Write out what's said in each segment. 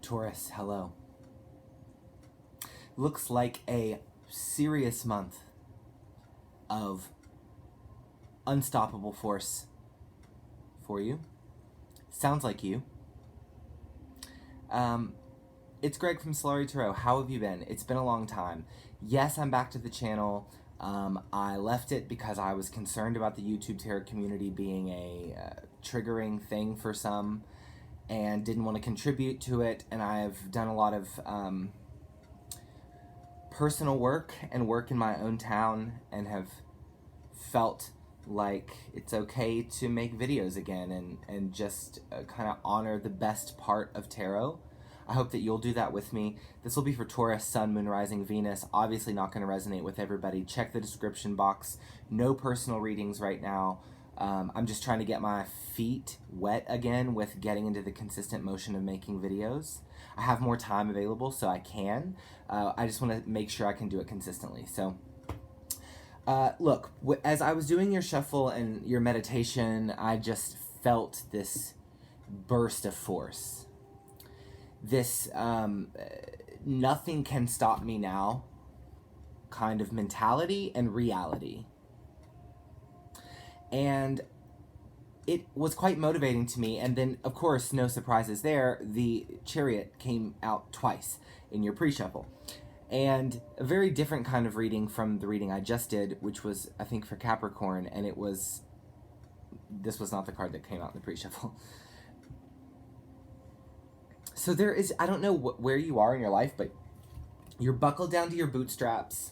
Taurus, hello. Looks like a serious month of unstoppable force for you. Sounds like you. It's Greg from Solari Tarot. How have you been? It's been a long time. Yes, I'm back to the channel. I left it because I was concerned about the YouTube tarot community being a triggering thing for some and didn't want to contribute to it. And I've done a lot of personal work and work in my own town and have felt like it's okay to make videos again and just kind of honor the best part of tarot. I hope that you'll do that with me. This will be for Taurus, Sun, Moon, Rising, Venus. Obviously not going to resonate with everybody. Check the description box. No personal readings right now. I'm just trying to get my feet wet again with getting into the consistent motion of making videos. I have more time available, so I can. I just want to make sure I can do it consistently. So, look, as I was doing your shuffle and your meditation, I just felt this burst of force. This nothing can stop me now kind of mentality and reality. And it was quite motivating to me. And then, of course, no surprises there, the Chariot came out twice in your pre-shuffle. And a very different kind of reading from the reading I just did, which was, I think, for Capricorn. And this was not the card that came out in the pre-shuffle. So there is, I don't know where you are in your life, but you're buckled down to your bootstraps.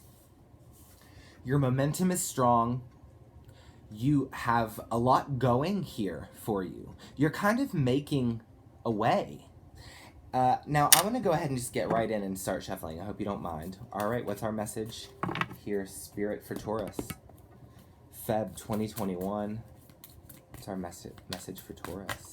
Your momentum is strong. You have a lot going here for you. You're kind of making a way. Now, I'm going to go ahead and just get right in and start shuffling. I hope you don't mind. All right, what's our message here, Spirit, for Taurus? Feb 2021. What's our message for Taurus?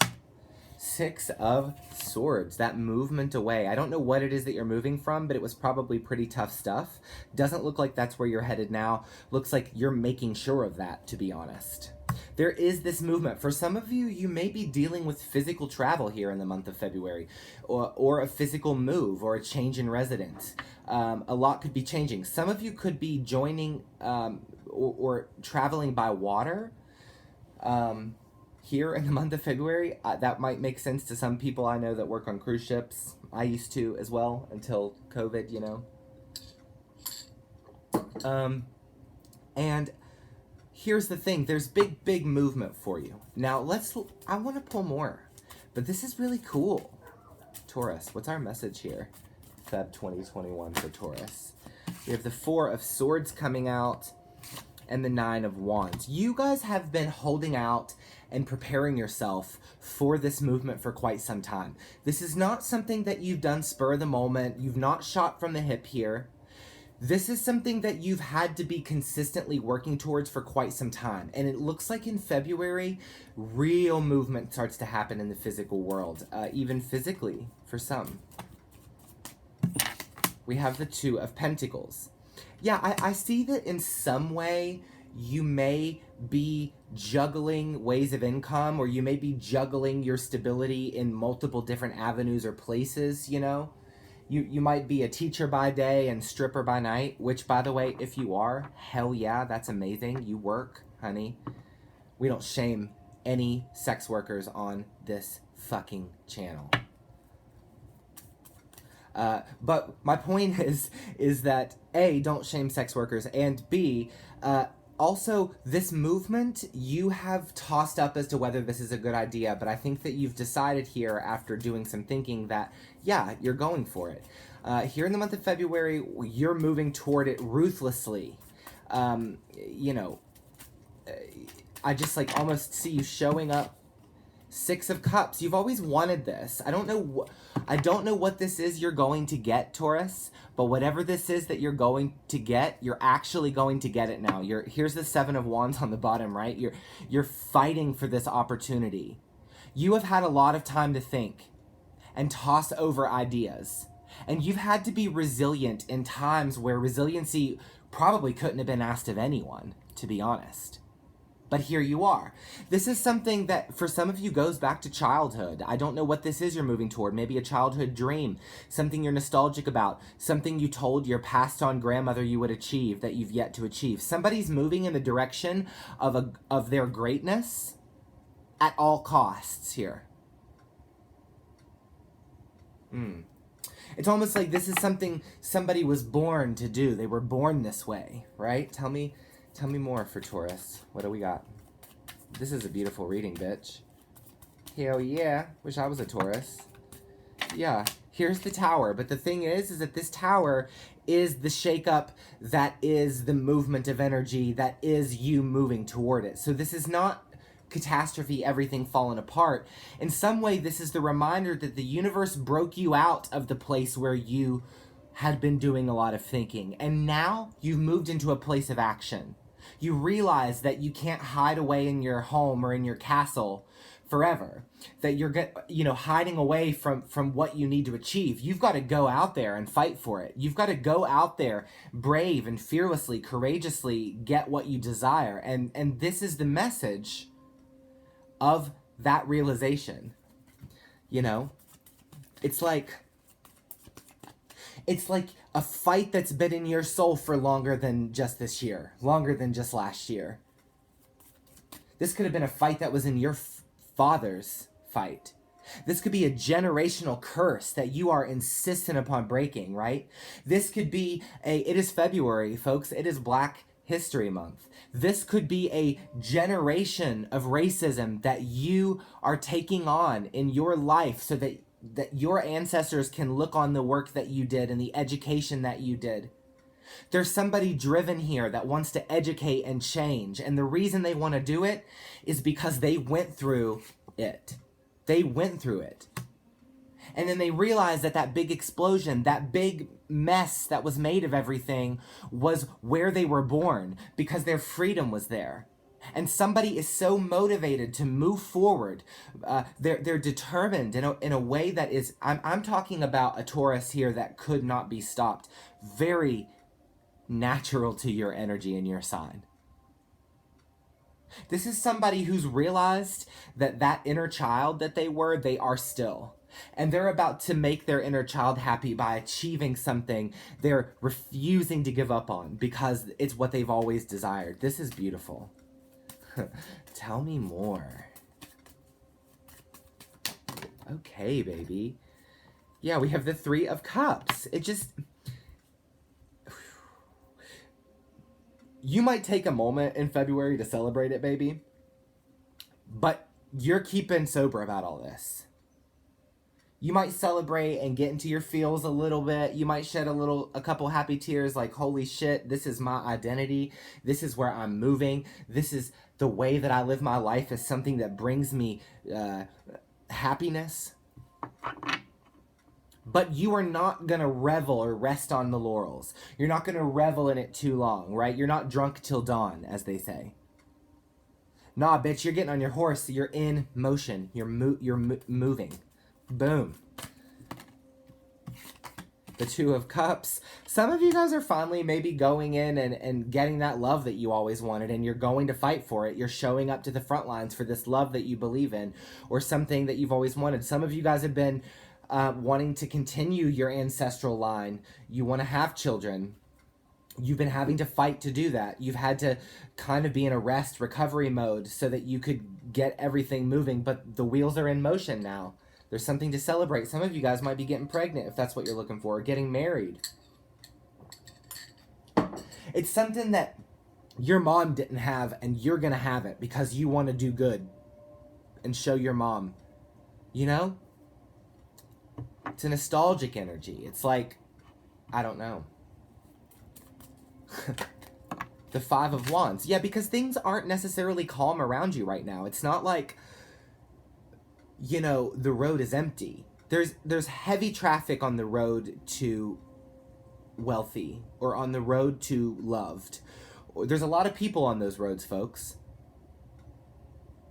Six of Swords, that movement away. I don't know what it is that you're moving from, but it was probably pretty tough stuff. Doesn't look like that's where you're headed now. Looks like you're making sure of that, to be honest. There is this movement. For some of you, you may be dealing with physical travel here in the month of February, or a physical move, or a change in residence. A lot could be changing. Some of you could be joining or traveling by water. Here in the month of February, that might make sense to some people I know that work on cruise ships. I used to as well until COVID, you know. And here's the thing, there's big movement for you. Now I want to pull more, but this is really cool. Taurus, what's our message here? Feb 2021 for Taurus. We have the Four of Swords coming out and the Nine of Wands. You guys have been holding out and preparing yourself for this movement for quite some time. This is not something that you've done spur of the moment. You've not shot from the hip here. This is something that you've had to be consistently working towards for quite some time. And it looks like in February, real movement starts to happen in the physical world, even physically for some. We have the Two of Pentacles. Yeah, I see that in some way you may be juggling ways of income, or you may be juggling your stability in multiple different avenues or places, you know? You might be a teacher by day and stripper by night, which, by the way, if you are, hell yeah, that's amazing. You work, honey. We don't shame any sex workers on this fucking channel. But my point is that A, don't shame sex workers, and B, also, this movement, you have tossed up as to whether this is a good idea, but I think that you've decided here after doing some thinking that, yeah, you're going for it. Here in the month of February, you're moving toward it ruthlessly. You know, I just like almost see you showing up. Six of Cups. You've always wanted this. I don't know what this is you're going to get, Taurus, but whatever this is that you're going to get, you're actually going to get it now. Here's the Seven of Wands on the bottom, right? You're fighting for this opportunity. You have had a lot of time to think and toss over ideas. And you've had to be resilient in times where resiliency probably couldn't have been asked of anyone, to be honest. But here you are. This is something that for some of you goes back to childhood. I don't know what this is you're moving toward. Maybe a childhood dream, something you're nostalgic about, something you told your passed on grandmother you would achieve that you've yet to achieve. Somebody's moving in the direction of their greatness at all costs here. It's almost like this is something somebody was born to do. They were born this way, right? Tell me more for Taurus. What do we got? This is a beautiful reading, bitch. Hell yeah. Wish I was a Taurus. Yeah. Here's the tower. But the thing is that this tower is the shakeup that is the movement of energy that is you moving toward it. So this is not catastrophe, everything falling apart. In some way, this is the reminder that the universe broke you out of the place where you had been doing a lot of thinking. And now you've moved into a place of action. You realize that you can't hide away in your home or in your castle forever, that you're hiding away from what you need to achieve. You've got to go out there and fight for it. You've got to go out there brave and fearlessly, courageously get what you desire. And this is the message of that realization. You know, it's like a fight that's been in your soul for longer than just this year, longer than just last year. This could have been a fight that was in your father's fight. This could be a generational curse that you are insistent upon breaking, right? This could be it is February, folks. It is Black History Month. This could be a generation of racism that you are taking on in your life so that your ancestors can look on the work that you did and the education that you did. There's somebody driven here that wants to educate and change. And the reason they want to do it is because they went through it. They went through it. And then they realized that big explosion, that big mess that was made of everything was where they were born because their freedom was there. And somebody is so motivated to move forward. They're determined in a way that is, I'm talking about a Taurus here that could not be stopped. Very natural to your energy and your sign. This is somebody who's realized that inner child that they are still. And they're about to make their inner child happy by achieving something they're refusing to give up on because it's what they've always desired. This is beautiful. Tell me more. Okay, baby. Yeah, we have the Three of Cups. It just... You might take a moment in February to celebrate it, baby. But you're keeping sober about all this. You might celebrate and get into your feels a little bit. You might shed a couple happy tears like, holy shit, this is my identity. This is where I'm moving. This is the way that I live my life is something that brings me happiness. But you are not going to revel or rest on the laurels. You're not going to revel in it too long, right? You're not drunk till dawn, as they say. Nah, bitch, you're getting on your horse. You're in motion. You're moving. Boom. The Two of Cups. Some of you guys are finally maybe going in and getting that love that you always wanted, and you're going to fight for it. You're showing up to the front lines for this love that you believe in, or something that you've always wanted. Some of you guys have been wanting to continue your ancestral line. You want to have children. You've been having to fight to do that. You've had to kind of be in a rest recovery mode so that you could get everything moving, but the wheels are in motion now. There's something to celebrate. Some of you guys might be getting pregnant if that's what you're looking for, or getting married. It's something that your mom didn't have and you're going to have it because you want to do good and show your mom. You know? It's a nostalgic energy. It's like, I don't know. The Five of Wands. Yeah, because things aren't necessarily calm around you right now. It's not like, you know, the road is empty. There's heavy traffic on the road to wealthy or on the road to loved. There's a lot of people on those roads, folks.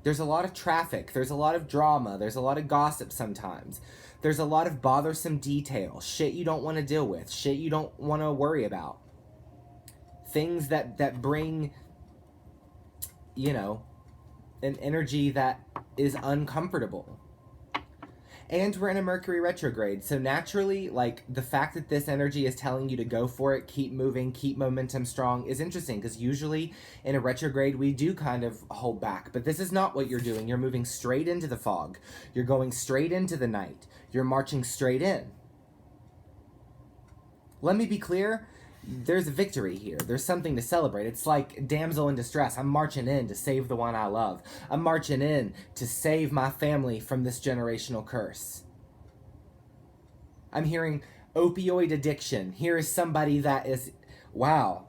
There's a lot of traffic. There's a lot of drama. There's a lot of gossip sometimes. There's a lot of bothersome detail. Shit you don't want to deal with. Shit you don't want to worry about. Things that bring you know, an energy that is uncomfortable. And we're in a Mercury retrograde, so naturally, like, the fact that this energy is telling you to go for it, keep moving, keep momentum strong is interesting, because usually in a retrograde we do kind of hold back, but this is not what you're doing. You're moving straight into the fog. You're going straight into the night. You're marching straight in. Let me be clear, there's a victory here. There's something to celebrate. It's like damsel in distress. I'm marching in to save the one I love. I'm marching in to save my family from this generational curse. I'm hearing opioid addiction. Here is somebody that is, wow.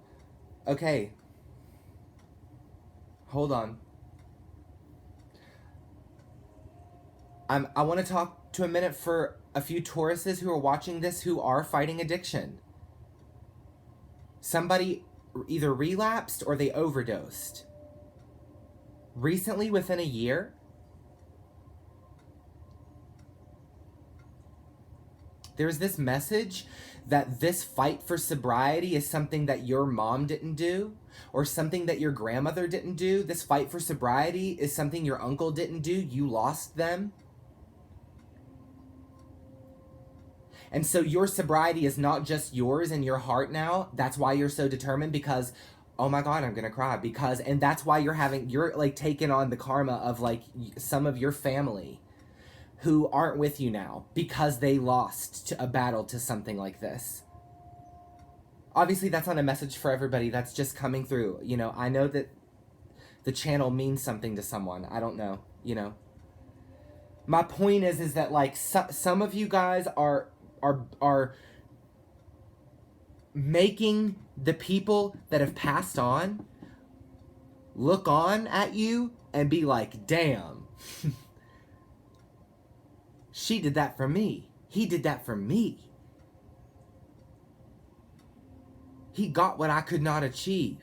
Okay. Hold on. I want to talk to a minute for a few Tauruses who are watching this who are fighting addiction. Somebody either relapsed or they overdosed. Recently, within a year. There's this message that this fight for sobriety is something that your mom didn't do, or something that your grandmother didn't do. This fight for sobriety is something your uncle didn't do. You lost them. And so your sobriety is not just yours and your heart now. That's why you're so determined, because, oh my God, I'm going to cry. Because, and that's why you're like taking on the karma of like some of your family who aren't with you now because they lost to a battle to something like this. Obviously, that's not a message for everybody. That's just coming through. You know, I know that the channel means something to someone. I don't know, you know. My point is that like some of you guys are making the people that have passed on look on at you and be like, damn, she did that for me. He did that for me. He got what I could not achieve.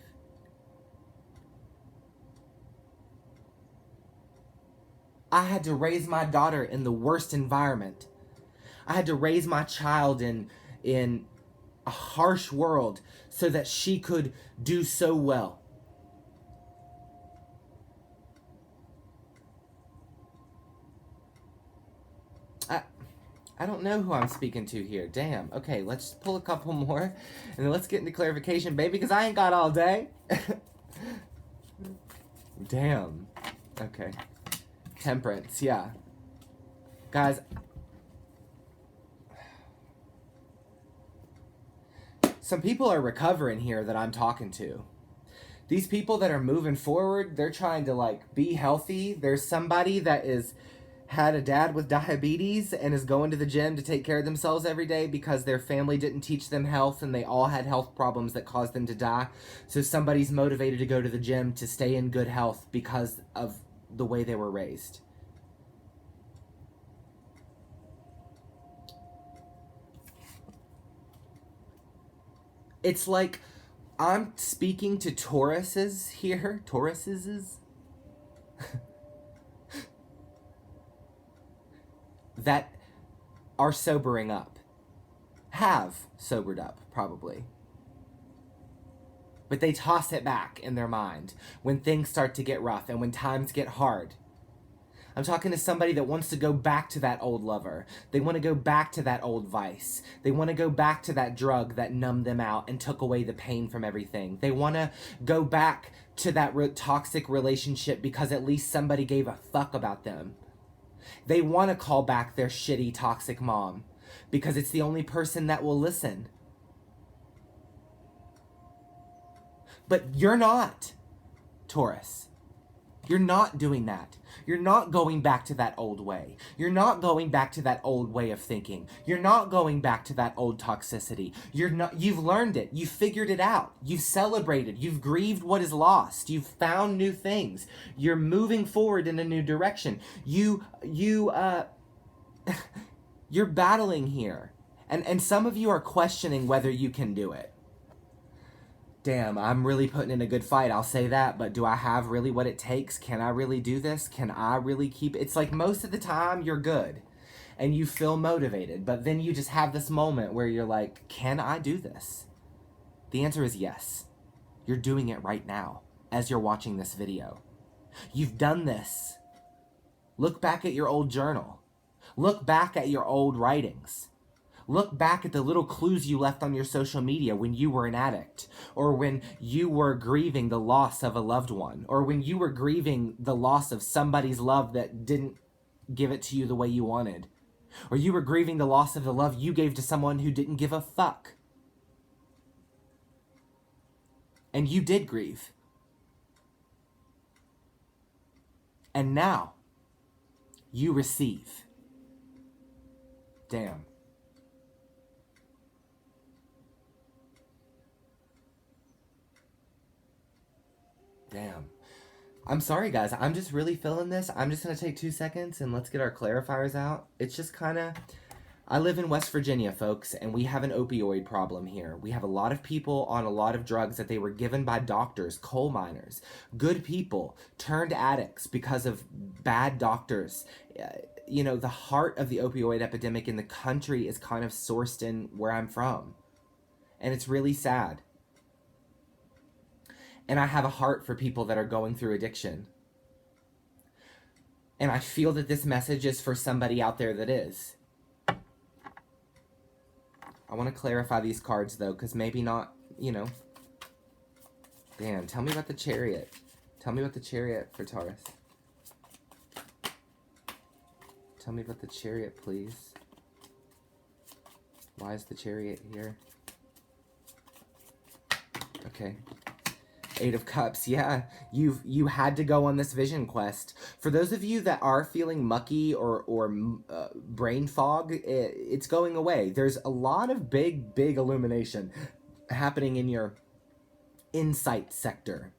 I had to raise my daughter in the worst environment. I had to raise my child in a harsh world so that she could do so well. I don't know who I'm speaking to here. Damn. Okay, let's pull a couple more and then let's get into clarification, baby, because I ain't got all day. Damn. Okay. Temperance, yeah. Guys, some people are recovering here that I'm talking to. These people that are moving forward, they're trying to like be healthy. There's somebody that had a dad with diabetes and is going to the gym to take care of themselves every day because their family didn't teach them health and they all had health problems that caused them to die. So somebody's motivated to go to the gym to stay in good health because of the way they were raised. It's like I'm speaking to Tauruses here. Tauruses? that are sobering up. Have sobered up, probably. But they toss it back in their mind when things start to get rough and when times get hard. I'm talking to somebody that wants to go back to that old lover. They want to go back to that old vice. They want to go back to that drug that numbed them out and took away the pain from everything. They want to go back to that toxic relationship because at least somebody gave a fuck about them. They want to call back their shitty, toxic mom because it's the only person that will listen. But you're not, Taurus. You're not doing that. You're not going back to that old way. You're not going back to that old way of thinking. You're not going back to that old toxicity. You've learned it. You've figured it out. You've celebrated. You've grieved what is lost. You've found new things. You're moving forward in a new direction. You're battling here. And some of you are questioning whether you can do it. Damn, I'm really putting in a good fight, I'll say that, but do I have really what it takes? Can I really do this? Can I really keep it? It's like most of the time you're good and you feel motivated, but then you just have this moment where you're like, can I do this? The answer is yes. You're doing it right now as you're watching this video. You've done this. Look back at your old journal. Look back at your old writings. Look back at the little clues you left on your social media when you were an addict, or when you were grieving the loss of a loved one, or when you were grieving the loss of somebody's love that didn't give it to you the way you wanted, or you were grieving the loss of the love you gave to someone who didn't give a fuck. And you did grieve. And now, you receive. Damn. Damn. I'm sorry, guys. I'm just really feeling this. I'm just going to take 2 seconds and let's get our clarifiers out. It's just kind of... I live in West Virginia, folks, and we have an opioid problem here. We have a lot of people on a lot of drugs that they were given by doctors, coal miners, good people, turned addicts because of bad doctors. You know, the heart of the opioid epidemic in the country is kind of sourced in where I'm from. And it's really sad. And I have a heart for people that are going through addiction. And I feel that this message is for somebody out there that is. I want to clarify these cards, though, because maybe not, you know. Damn, tell me about the Chariot. Tell me about the Chariot for Taurus. Tell me about the Chariot, please. Why is the Chariot here? Okay. 8 of Cups, yeah, you had to go on this vision quest. For those of you that are feeling mucky or brain fog, it's going away. There's a lot of big illumination happening in your insight sector.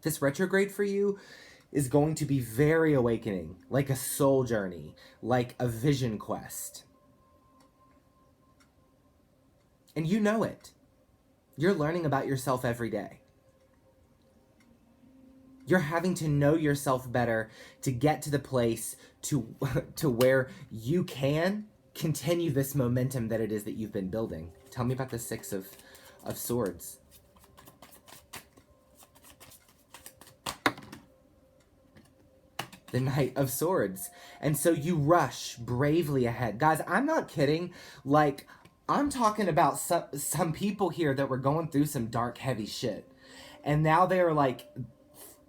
This retrograde for you is going to be very awakening, like a soul journey, like a vision quest. And you know it. You're learning about yourself every day. You're having to know yourself better to get to the place to where you can continue this momentum that it is that you've been building. Tell me about the 6 of Swords. The Knight of Swords. And so you rush bravely ahead. Guys, I'm not kidding. Like, I'm talking about some people here that were going through some dark, heavy shit. And now they're like...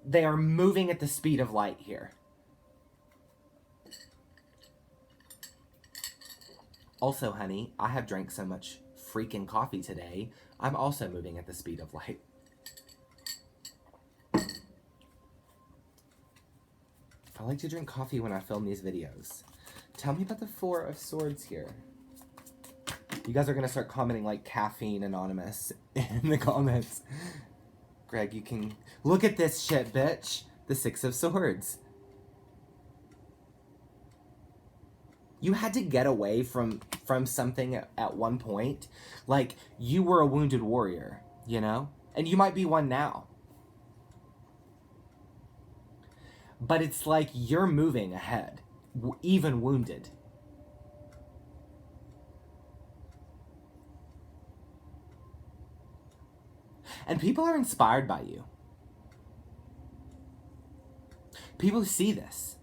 They are moving at the speed of light here. Also, honey, I have drank so much freaking coffee today, I'm also moving at the speed of light. I like to drink coffee when I film these videos. Tell me about the 4 of Swords here. You guys are going to start commenting like Caffeine Anonymous in the comments. Greg, you can... Look at this shit, bitch. The 6 of Swords. You had to get away from something at one point. Like, you were a wounded warrior, you know? And you might be one now. But it's like you're moving ahead, even wounded. And people are inspired by you. People see this.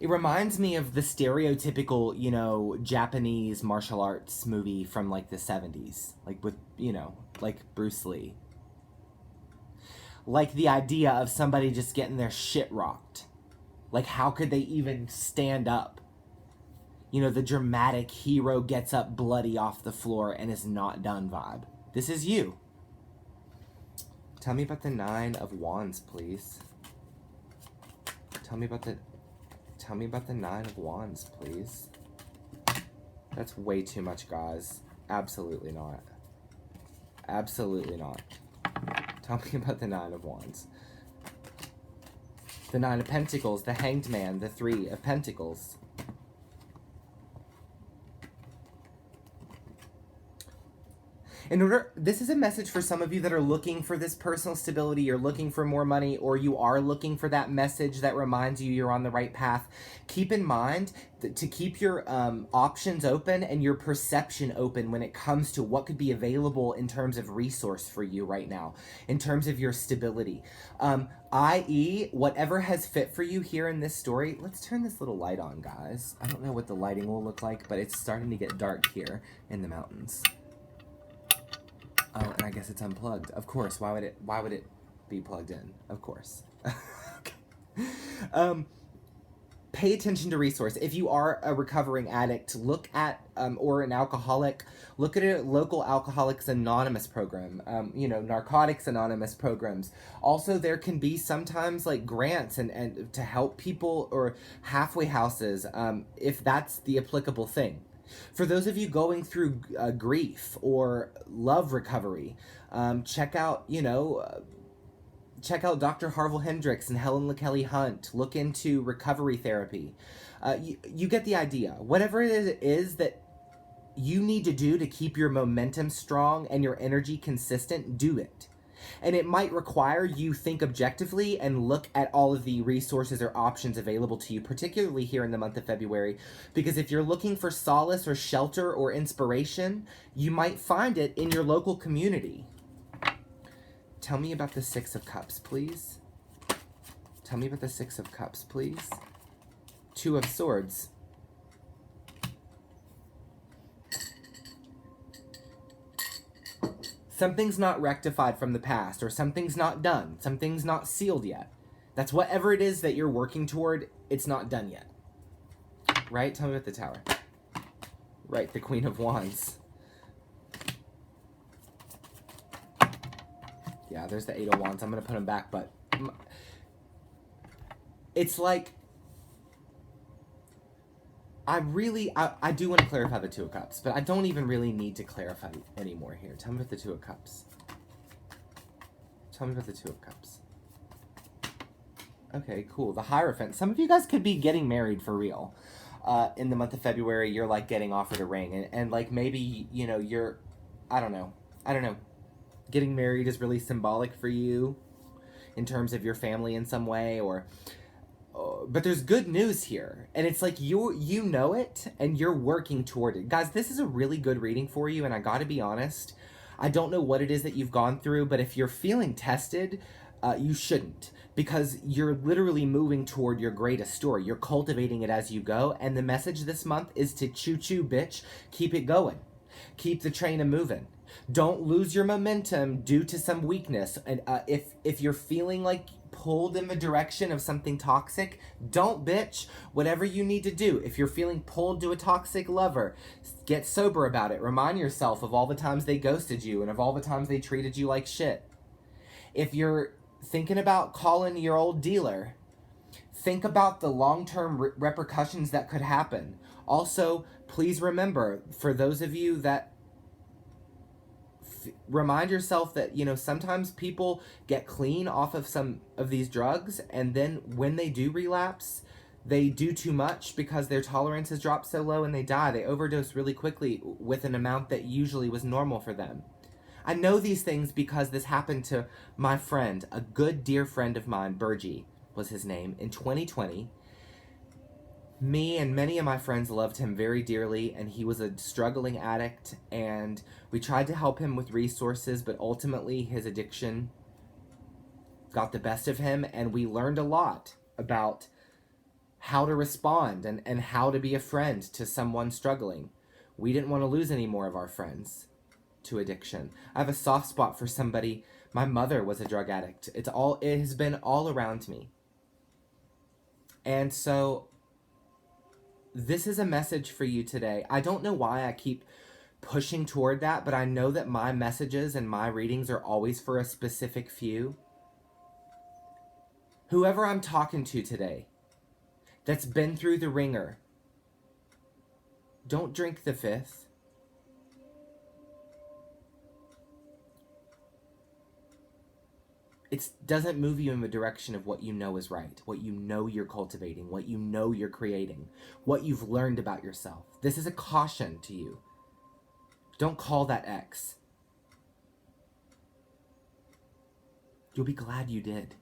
It reminds me of the stereotypical, you know, Japanese martial arts movie from like the 70s. Like with, you know, like Bruce Lee. Like the idea of somebody just getting their shit rocked. Like, how could they even stand up? You know, the dramatic hero gets up bloody off the floor and is not done vibe. This is you. Tell me about the 9 of Wands, please. Tell me about the 9 of Wands, please. That's way too much, guys. Absolutely not. Absolutely not. Tell me about the 9 of Wands. The 9 of Pentacles, the Hanged Man, the 3 of Pentacles. This is a message for some of you that are looking for this personal stability, you're looking for more money, or you are looking for that message that reminds you you're on the right path. Keep in mind to keep your options open and your perception open when it comes to what could be available in terms of resource for you right now, in terms of your stability. I.e., whatever has fit for you here in this story. Let's turn this little light on, guys. I don't know what the lighting will look like, but it's starting to get dark here in the mountains. Oh, and I guess it's unplugged. Of course. Why would it be plugged in? Of course. Okay. Pay attention to resource. If you are a recovering addict, look at or an alcoholic, look at a local Alcoholics Anonymous program. Narcotics Anonymous programs. Also, there can be sometimes like grants and to help people, or halfway houses, if that's the applicable thing. For those of you going through grief or love recovery, check out Dr. Harville Hendricks and Helen LaKelly Hunt. Look into recovery therapy. You get the idea. Whatever it is that you need to do to keep your momentum strong and your energy consistent, do it. And it might require you think objectively and look at all of the resources or options available to you, particularly here in the month of February, because if you're looking for solace or shelter or inspiration, you might find it in your local community. Tell me about the Six of Cups, please. Tell me about the Six of Cups, please. Two of Swords. Something's not rectified from the past, or something's not done. Something's not sealed yet. That's whatever it is that you're working toward, it's not done yet. Right? Tell me about the Tower. Right, the Queen of Wands. Yeah, there's the Eight of Wands. I'm going to put them back, but it's like, I do want to clarify the Two of Cups, but I don't even really need to clarify anymore here. Tell me about the Two of Cups. Tell me about the Two of Cups. Okay, cool. The Hierophant. Some of you guys could be getting married for real. In the month of February, you're like getting offered a ring. And like maybe, you're, I don't know. Getting married is really symbolic for you in terms of your family in some way, but there's good news here, and it's like you know it and you're working toward it. Guys, this is a really good reading for you, and I gotta be honest, I don't know what it is that you've gone through, but if you're feeling tested, you shouldn't, because you're literally moving toward your greatest story. You're cultivating it as you go, and the message this month is to choo-choo, bitch. Keep it going. Keep the train a-moving. Don't lose your momentum due to some weakness. And if you're feeling like pulled in the direction of something toxic, don't bitch. Whatever you need to do. If you're feeling pulled to a toxic lover, get sober about it. Remind yourself of all the times they ghosted you and of all the times they treated you like shit. If you're thinking about calling your old dealer, think about the long-term repercussions that could happen. Also, please remember, for those of you that remind yourself that, sometimes people get clean off of some of these drugs, and then when they do relapse, they do too much because their tolerance has dropped so low and they die. They overdose really quickly with an amount that usually was normal for them. I know these things because this happened to my friend, a good dear friend of mine, Burgie was his name, in 2020. Me and many of my friends loved him very dearly, and he was a struggling addict, and we tried to help him with resources, but ultimately his addiction got the best of him, and we learned a lot about how to respond and how to be a friend to someone struggling. We didn't want to lose any more of our friends to addiction. I have a soft spot for somebody. My mother was a drug addict. It has been all around me. And so this is a message for you today. I don't know why I keep pushing toward that, but I know that my messages and my readings are always for a specific few. Whoever I'm talking to today that's been through the ringer, don't drink the fifth. It doesn't move you in the direction of what you know is right, what you know you're cultivating, what you know you're creating, what you've learned about yourself. This is a caution to you. Don't call that X. You'll be glad you did.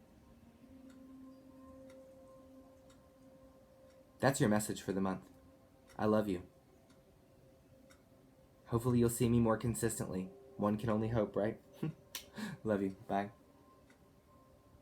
That's your message for the month. I love you. Hopefully you'll see me more consistently. One can only hope, right? Love you. Bye.